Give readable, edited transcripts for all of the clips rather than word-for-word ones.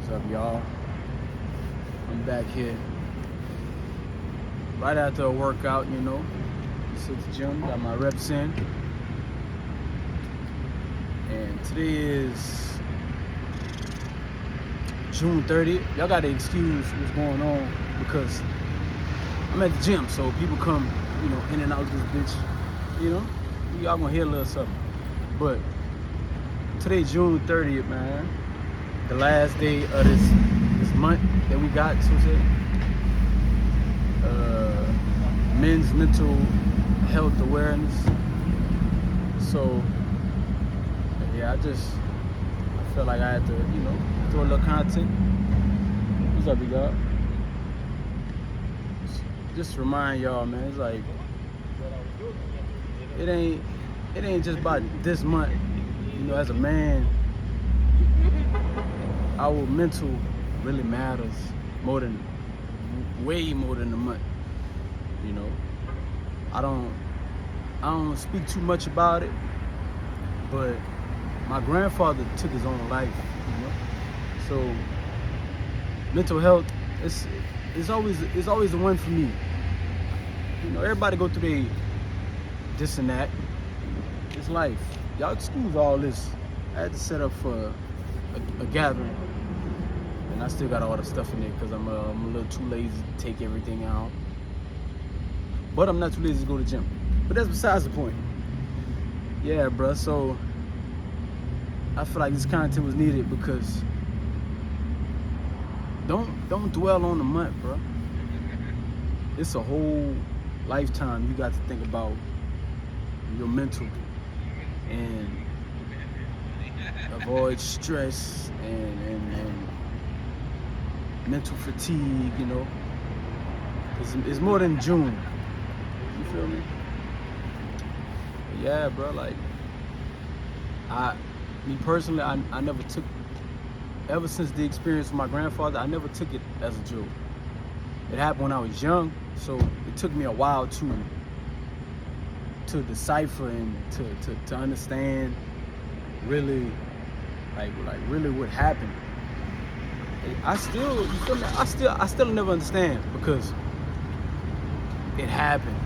What's up, y'all? I'm back here right after a workout, Just at the gym, got my reps in. And today is June 30th. Y'all gotta excuse what's going on because I'm at the gym, so people come, in and out of this bitch, Y'all gonna hear a little something. But today, June 30th, man. The last day of this month that we got, so to say. Men's mental health awareness. So yeah, I felt like I had to, throw a little content. What's up, you guys? Just remind y'all, man, it's like it ain't just about this month. As a man, our mental really matters way more than a month. I don't speak too much about it, but my grandfather took his own life, So mental health is always a win for me. Everybody go through their this and that. It's life. Y'all excuse all this. I had to set up for a gathering, and I still got all the stuff in there because I'm a little too lazy to take everything out. But I'm not too lazy to go to the gym. But that's besides the point. Yeah, bruh. So I feel like this content was needed because don't dwell on the month, bruh. It's a whole lifetime you got to think about your mental and avoid stress and mental fatigue, It's more than June. You feel me? But yeah, bro, like me personally, I never took, ever since the experience with my grandfather, I never took it as a joke. It happened when I was young, so it took me a while to decipher and to understand really like really what happened. I still, you feel me? I still never understand because it happened,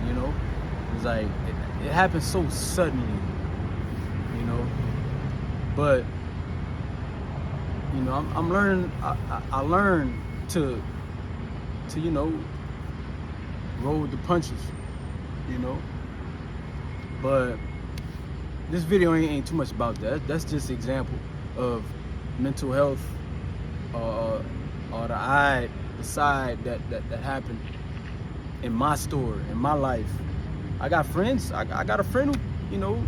It's like it happened so suddenly, But I'm learning. I learned to roll with the punches, But this video ain't too much about that. That's just an example of mental health, or the side that happened in my story, in my life. I got friends. I got a friend who,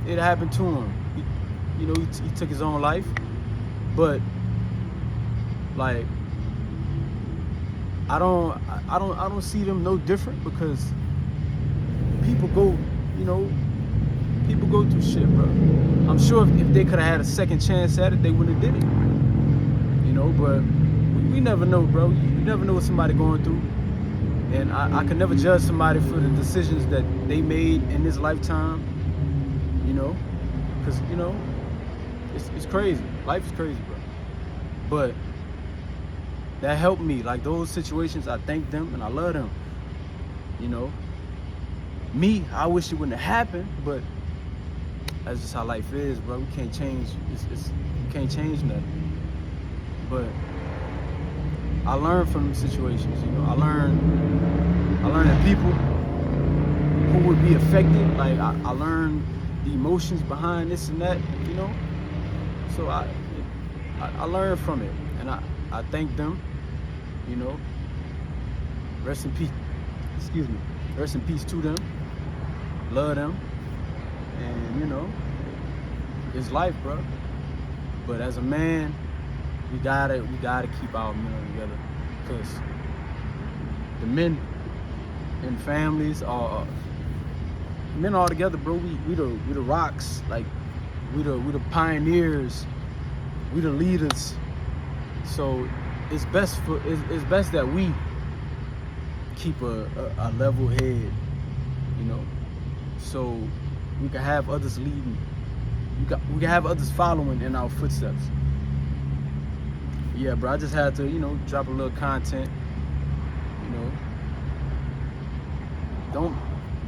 it happened to him. He took his own life, but like I don't see them no different because people go through shit, bro. I'm sure if they could have had a second chance at it, they wouldn't have did it. But we never know, bro. You never know what somebody going through. And I could never judge somebody for the decisions that they made in this lifetime, because, it's crazy. Life is crazy, bro. But that helped me. Like those situations, I thank them and I love them, Me, I wish it wouldn't have happened, but that's just how life is, bro. We can't change. You can't change nothing. But I learned from the situations, I learned that people who would be affected, like I learned the emotions behind this and that, So I learned from it, and I thank them, Rest in peace. Excuse me. Rest in peace to them. Love them, and it's life, bro. But as a man, we gotta keep our men together, because the men and families are men all together, bro. We the rocks, like we the pioneers, we the leaders. So it's best that we keep a level head, so we can have others leading. We can have others following in our footsteps. yeah, bro, I just had to, drop a little content. You know, don't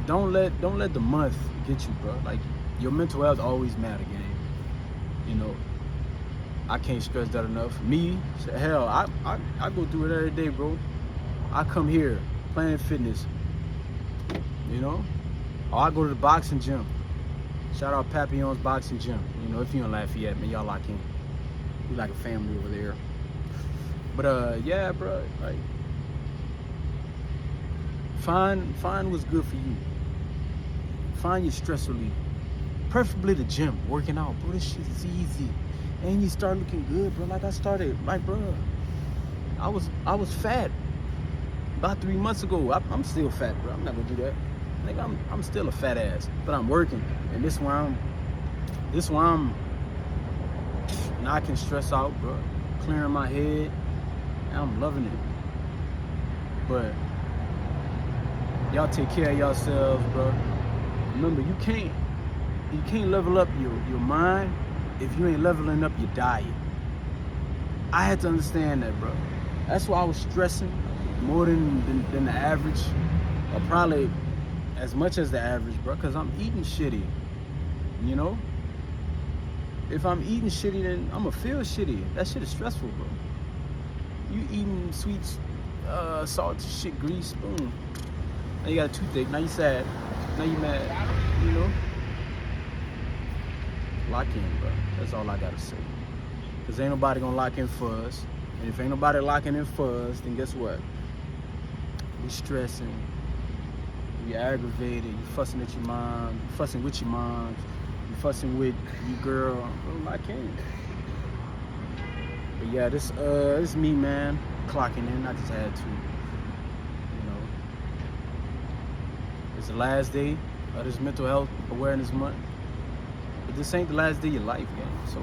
don't let the month get you, bro. Like, your mental health always matter, gang. You know, I can't stress that enough. Me, hell, I go through it every day, bro. I come here, Planet Fitness, or I go to the boxing gym. Shout out Papillon's Boxing Gym. If you in Lafayette, man, y'all lock in. We like a family over there. But yeah, bro, like, find what's good for you. Find your stress relief. Preferably the gym, working out, bro. This shit is easy, and you start looking good, bro. Like, I started, like, bro, I was fat about 3 months ago. I'm still fat, bro. I'm not gonna do that. Like, I'm still a fat ass, but I'm working, and this why I'm knocking stress out, bro. Clearing my head, and I'm loving it. But y'all take care of yourselves, bro. Remember, you can't level up your mind if you ain't leveling up your diet. I had to understand that, bro. That's why I was stressing more than the average, or probably as much as the average, bro, because I'm eating shitty. If I'm eating shitty, then I'm gonna feel shitty. That shit is stressful, bro. You eating sweets, salt, shit, grease, boom. Now you got a toothache. Now you sad. Now you mad. Lock in, bro. That's all I gotta say. Cause ain't nobody gonna lock in for us. And if ain't nobody locking in for us, then guess what? We stressing. We aggravated. You fussing at your mom. You fussing with your moms. You fussing with your girl. Bro, lock in. But yeah, this me, man. Clocking in. I just had to. It's the last day of this mental health awareness month. But this ain't the last day of your life, man. So